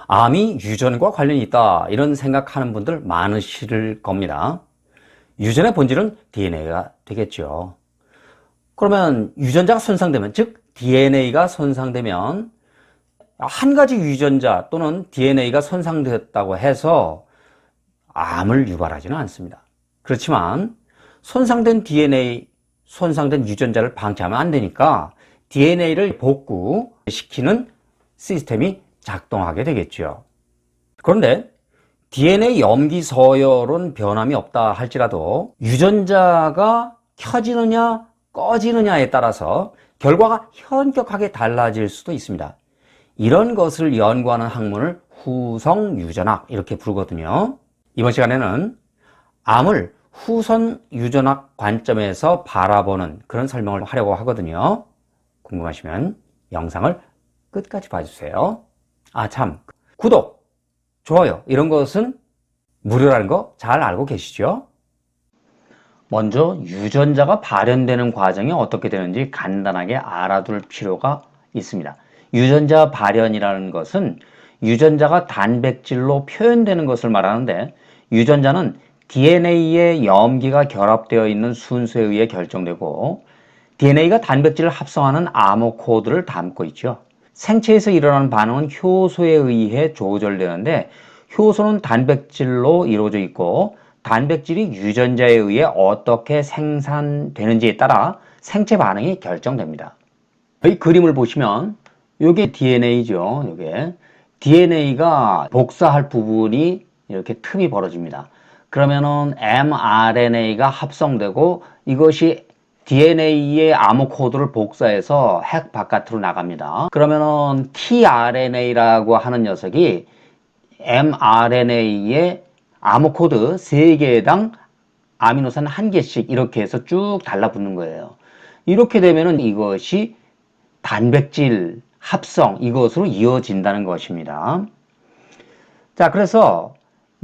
암이 유전과 관련이 있다 이런 생각하는 분들 많으실 겁니다. 유전의 본질은 DNA가 되겠죠. 그러면 유전자가 손상되면, 즉 DNA가 손상되면 한 가지 유전자 또는 DNA가 손상되었다고 해서 암을 유발하지는 않습니다. 그렇지만 손상된 DNA, 손상된 유전자를 방치하면 안 되니까 DNA를 복구시키는 시스템이 작동하게 되겠죠. 그런데 DNA 염기 서열은 변함이 없다 할지라도 유전자가 켜지느냐 꺼지느냐에 따라서 결과가 현격하게 달라질 수도 있습니다. 이런 것을 연구하는 학문을 후성 유전학 이렇게 부르거든요. 이번 시간에는 암을 후성 유전학 관점에서 바라보는 그런 설명을 하려고 하거든요. 궁금하시면 영상을 끝까지 봐주세요. 참, 구독, 좋아요 이런 것은 무료라는 거 잘 알고 계시죠? 먼저 유전자가 발현되는 과정이 어떻게 되는지 간단하게 알아둘 필요가 있습니다. 유전자 발현이라는 것은 유전자가 단백질로 표현되는 것을 말하는데, 유전자는 DNA에 염기가 결합되어 있는 순서에 의해 결정되고 DNA가 단백질을 합성하는 암호 코드를 담고 있죠. 생체에서 일어나는 반응은 효소에 의해 조절되는데, 효소는 단백질로 이루어져 있고 단백질이 유전자에 의해 어떻게 생산되는지에 따라 생체 반응이 결정됩니다. 이 그림을 보시면 이게 DNA죠. 이게 DNA가 복사할 부분이 이렇게 틈이 벌어집니다. 그러면은 mRNA가 합성되고 이것이 DNA의 암호 코드를 복사해서 핵 바깥으로 나갑니다. 그러면은 tRNA라고 하는 녀석이 mRNA의 암호 코드 3개당 아미노산 1개씩 이렇게 해서 쭉 달라붙는 거예요. 이렇게 되면은 이것이 단백질 합성, 이것으로 이어진다는 것입니다. 자, 그래서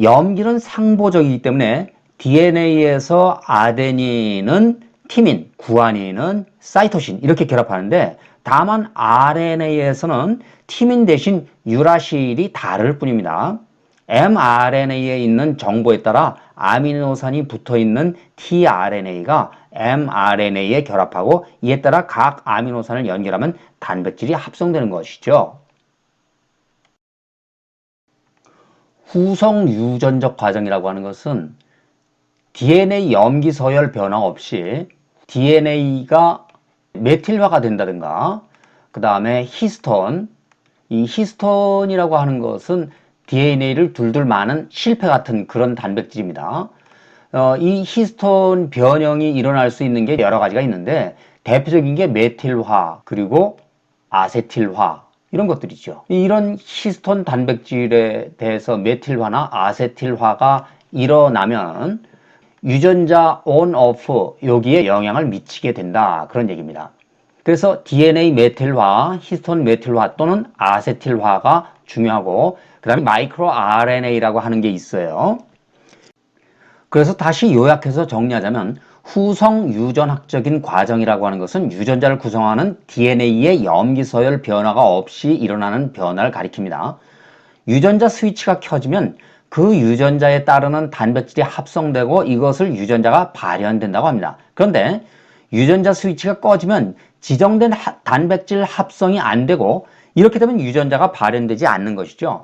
염기는 상보적이기 때문에 DNA에서 아데닌은 티민, 구아닌은 사이토신 이렇게 결합하는데, 다만 RNA에서는 티민 대신 유라실이 다를 뿐입니다. mRNA에 있는 정보에 따라 아미노산이 붙어있는 tRNA가 mRNA에 결합하고 이에 따라 각 아미노산을 연결하면 단백질이 합성되는 것이죠. 후성 유전적 과정이라고 하는 것은 DNA 염기 서열 변화 없이 DNA가 메틸화가 된다든가, 그 다음에 히스톤, 이 히스톤이라고 하는 것은 DNA를 둘둘 마는 실패 같은 그런 단백질입니다. 이 히스톤 변형이 일어날 수 있는 게 여러 가지가 있는데, 대표적인 게 메틸화 그리고 아세틸화 이런 것들이죠. 이런 히스톤 단백질에 대해서 메틸화나 아세틸화가 일어나면 유전자 on, off 여기에 영향을 미치게 된다, 그런 얘기입니다. 그래서 DNA 메틸화, 히스톤 메틸화 또는 아세틸화가 중요하고, 그 다음에 마이크로 RNA라고 하는 게 있어요. 그래서 다시 요약해서 정리하자면 후성 유전학적인 과정이라고 하는 것은 유전자를 구성하는 DNA의 염기서열 변화가 없이 일어나는 변화를 가리킵니다. 유전자 스위치가 켜지면 그 유전자에 따르는 단백질이 합성되고 이것을 유전자가 발현된다고 합니다. 그런데 유전자 스위치가 꺼지면 지정된 단백질 합성이 안 되고, 이렇게 되면 유전자가 발현되지 않는 것이죠.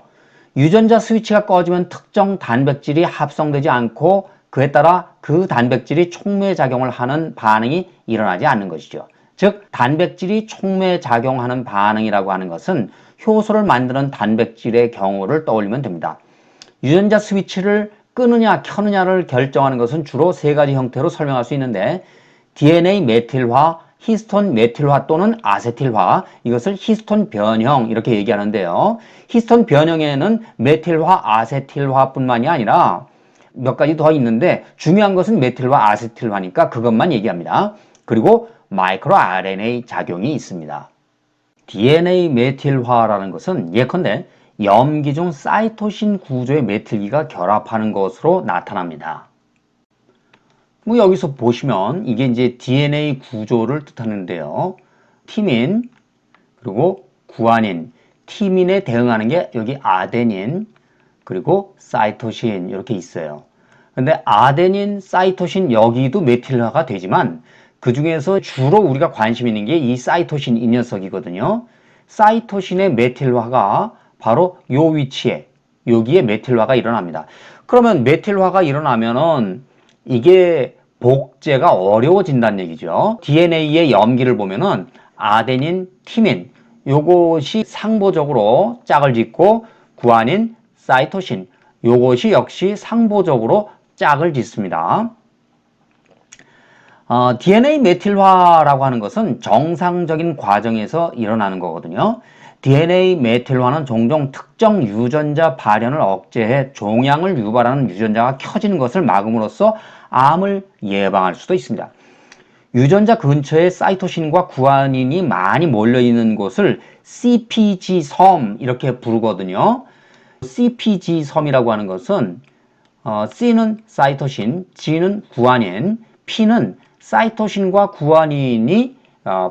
유전자 스위치가 꺼지면 특정 단백질이 합성되지 않고 그에 따라 그 단백질이 촉매작용을 하는 반응이 일어나지 않는 것이죠. 즉 단백질이 촉매작용하는 반응이라고 하는 것은 효소를 만드는 단백질의 경우를 떠올리면 됩니다. 유전자 스위치를 끄느냐 켜느냐를 결정하는 것은 주로 3가지 형태로 설명할 수 있는데, DNA 메틸화, 히스톤 메틸화 또는 아세틸화, 이것을 히스톤 변형 이렇게 얘기하는데요. 히스톤 변형에는 메틸화, 아세틸화 뿐만이 아니라 몇 가지 더 있는데, 중요한 것은 메틸화, 아세틸화니까 그것만 얘기합니다. 그리고 마이크로 RNA 작용이 있습니다. DNA 메틸화라는 것은 예컨대 염기 중 사이토신 구조의 메틸기가 결합하는 것으로 나타납니다. 여기서 보시면 이게 이제 DNA 구조를 뜻하는데요. 티민, 그리고 구아닌, 티민에 대응하는 게 여기 아데닌 그리고 사이토신 이렇게 있어요. 근데 아데닌, 사이토신 여기도 메틸화가 되지만 그 중에서 주로 우리가 관심 있는 게 이 사이토신 이 녀석이거든요. 사이토신의 메틸화가 바로 요 위치에 여기에 메틸화가 일어납니다. 그러면 메틸화가 일어나면은 이게 복제가 어려워진다는 얘기죠. DNA의 염기를 보면은 아데닌, 티민 요것이 상보적으로 짝을 짓고 구아닌, 사이토신 요것이 역시 상보적으로 짝을 짓습니다. DNA 메틸화라고 하는 것은 정상적인 과정에서 일어나는 거거든요. DNA 메틸화는 종종 특정 유전자 발현을 억제해 종양을 유발하는 유전자가 켜지는 것을 막음으로써 암을 예방할 수도 있습니다. 유전자 근처에 사이토신과 구아닌이 많이 몰려있는 곳을 CPG 섬 이렇게 부르거든요. CPG 섬이라고 하는 것은 C는 사이토신, G는 구아닌, P는 사이토신과 구아닌이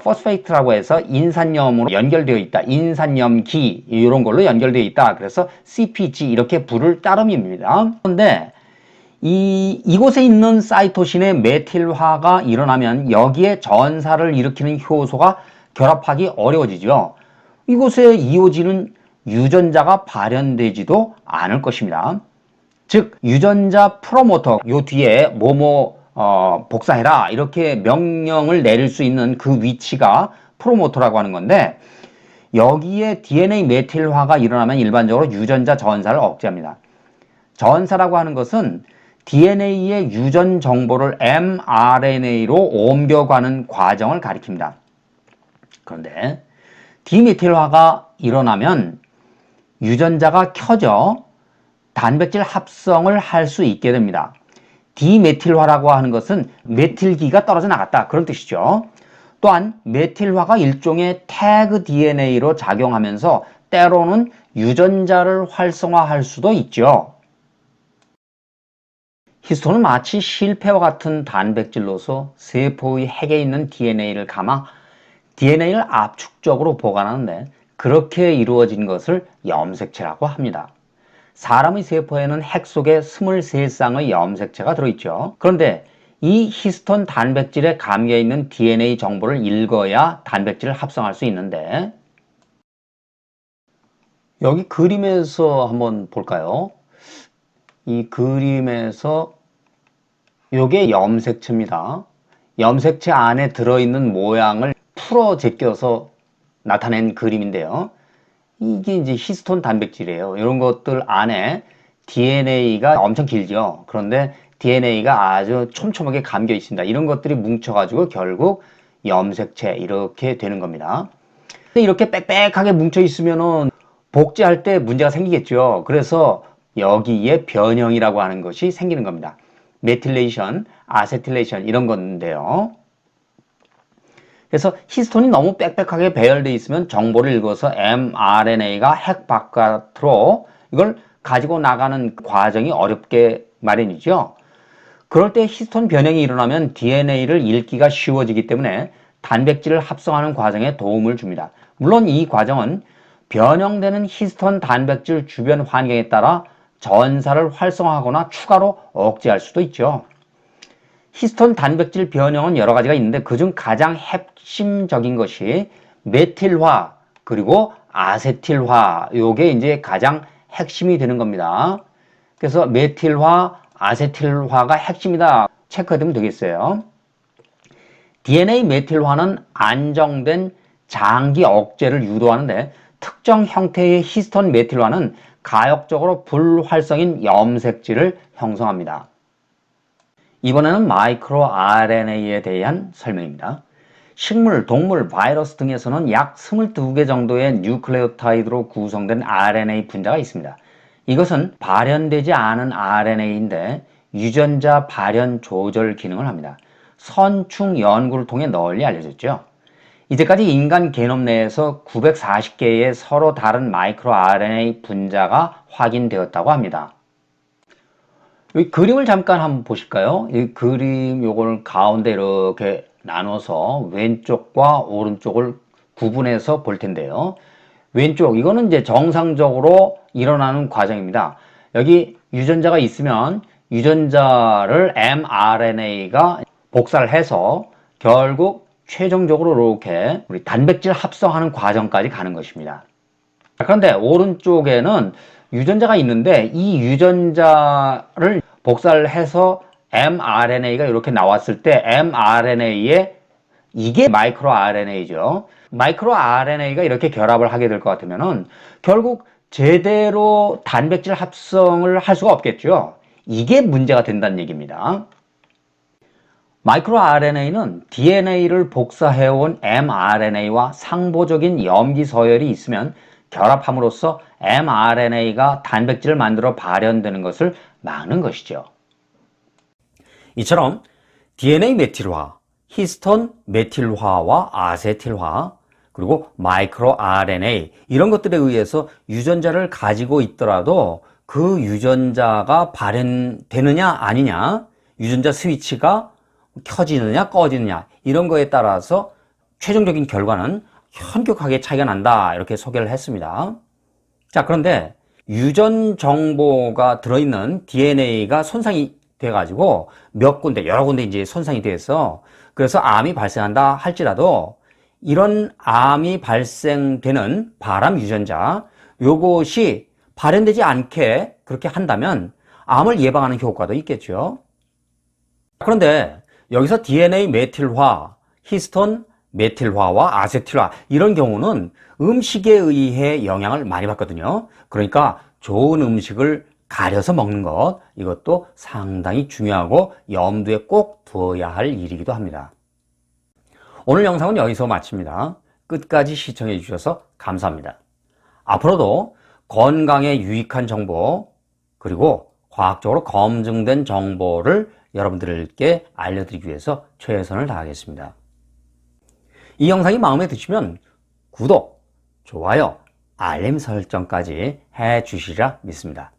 포스페이트라고 해서 인산염으로 연결되어 있다. 인산염기 이런 걸로 연결되어 있다. 그래서 CPG 이렇게 부를 따름입니다. 그런데 이곳에 있는 사이토신의 메틸화가 일어나면 여기에 전사를 일으키는 효소가 결합하기 어려워지죠. 이곳에 이어지는 유전자가 발현되지도 않을 것입니다. 즉 유전자 프로모터 요 뒤에 뭐뭐 복사해라 이렇게 명령을 내릴 수 있는 그 위치가 프로모터라고 하는 건데 여기에 DNA 메틸화가 일어나면 일반적으로 유전자 전사를 억제합니다. 전사라고 하는 것은 DNA의 유전 정보를 mRNA로 옮겨가는 과정을 가리킵니다. 그런데 디메틸화가 일어나면 유전자가 켜져 단백질 합성을 할 수 있게 됩니다. 디메틸화라고 하는 것은 메틸기가 떨어져 나갔다 그런 뜻이죠. 또한 메틸화가 일종의 태그 DNA로 작용하면서 때로는 유전자를 활성화할 수도 있죠. 히스톤은 마치 실패와 같은 단백질로서 세포의 핵에 있는 DNA를 감아 DNA를 압축적으로 보관하는데 그렇게 이루어진 것을 염색체라고 합니다. 사람의 세포에는 핵 속에 23쌍의 염색체가 들어있죠. 그런데 이 히스톤 단백질에 감겨 있는 DNA 정보를 읽어야 단백질을 합성할 수 있는데 여기 그림에서 한번 볼까요? 이 그림에서 요게 염색체입니다. 염색체 안에 들어있는 모양을 풀어 제껴서 나타낸 그림인데요. 이게 이제 히스톤 단백질이에요. 이런 것들 안에 DNA가 엄청 길죠. 그런데 DNA가 아주 촘촘하게 감겨 있습니다. 이런 것들이 뭉쳐가지고 결국 염색체 이렇게 되는 겁니다. 이렇게 빽빽하게 뭉쳐 있으면은 복제할 때 문제가 생기겠죠. 그래서 여기에 변형이라고 하는 것이 생기는 겁니다. 메틸레이션, 아세틸레이션 이런 건데요. 그래서 히스톤이 너무 빽빽하게 배열되어 있으면 정보를 읽어서 mRNA가 핵 바깥으로 이걸 가지고 나가는 과정이 어렵게 마련이죠. 그럴 때 히스톤 변형이 일어나면 DNA를 읽기가 쉬워지기 때문에 단백질을 합성하는 과정에 도움을 줍니다. 물론 이 과정은 변형되는 히스톤 단백질 주변 환경에 따라 전사를 활성화하거나 추가로 억제할 수도 있죠. 히스톤 단백질 변형은 여러 가지가 있는데 그중 가장 핵심적인 것이 메틸화 그리고 아세틸화 요게 이제 가장 핵심이 되는 겁니다. 그래서 메틸화, 아세틸화가 핵심이다 체크해두면 되겠어요. DNA 메틸화는 안정된 장기 억제를 유도하는데 특정 형태의 히스톤 메틸화는 가역적으로 불활성인 염색질을 형성합니다. 이번에는 마이크로 RNA에 대한 설명입니다. 식물, 동물, 바이러스 등에서는 약 22개 정도의 뉴클레오타이드로 구성된 RNA 분자가 있습니다. 이것은 발현되지 않은 RNA인데 유전자 발현 조절 기능을 합니다. 선충 연구를 통해 널리 알려졌죠. 이제까지 인간 게놈 내에서 940개의 서로 다른 마이크로 RNA 분자가 확인되었다고 합니다. 이 그림을 잠깐 한번 보실까요? 이 그림 요걸 가운데 이렇게 나눠서 왼쪽과 오른쪽을 구분해서 볼 텐데요. 왼쪽 이거는 이제 정상적으로 일어나는 과정입니다. 여기 유전자가 있으면 유전자를 mRNA가 복사를 해서 결국 최종적으로 이렇게 우리 단백질 합성하는 과정까지 가는 것입니다. 그런데 오른쪽에는 유전자가 있는데 이 유전자를 복사를 해서 mRNA가 이렇게 나왔을 때 mRNA에 이게 마이크로 RNA죠. 마이크로 RNA가 이렇게 결합을 하게 될 것 같으면은 결국 제대로 단백질 합성을 할 수가 없겠죠. 이게 문제가 된다는 얘기입니다. 마이크로 RNA는 DNA를 복사해온 mRNA와 상보적인 염기 서열이 있으면 결합함으로써 mRNA가 단백질을 만들어 발현되는 것을 막는 것이죠. 이처럼 DNA 메틸화, 히스톤 메틸화와 아세틸화, 그리고 마이크로 RNA 이런 것들에 의해서 유전자를 가지고 있더라도 그 유전자가 발현되느냐 아니냐, 유전자 스위치가 켜지느냐 꺼지느냐 이런 거에 따라서 최종적인 결과는 현격하게 차이가 난다 이렇게 소개를 했습니다. 자, 그런데 유전 정보가 들어있는 DNA가 손상이 돼가지고 몇 군데 여러 군데 이제 손상이 돼서 그래서 암이 발생한다 할지라도 이런 암이 발생되는 바람 유전자 요것이 발현되지 않게 그렇게 한다면 암을 예방하는 효과도 있겠죠. 그런데 여기서 DNA 메틸화, 히스톤 메틸화와 아세틸화 이런 경우는 음식에 의해 영향을 많이 받거든요. 그러니까 좋은 음식을 가려서 먹는 것 이것도 상당히 중요하고 염두에 꼭 두어야 할 일이기도 합니다. 오늘 영상은 여기서 마칩니다. 끝까지 시청해 주셔서 감사합니다. 앞으로도 건강에 유익한 정보 그리고 과학적으로 검증된 정보를 여러분들께 알려드리기 위해서 최선을 다하겠습니다. 이 영상이 마음에 드시면 구독, 좋아요, 알림 설정까지 해 주시리라 믿습니다.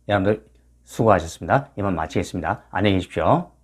여러분들 수고하셨습니다. 이만 마치겠습니다. 안녕히 계십시오.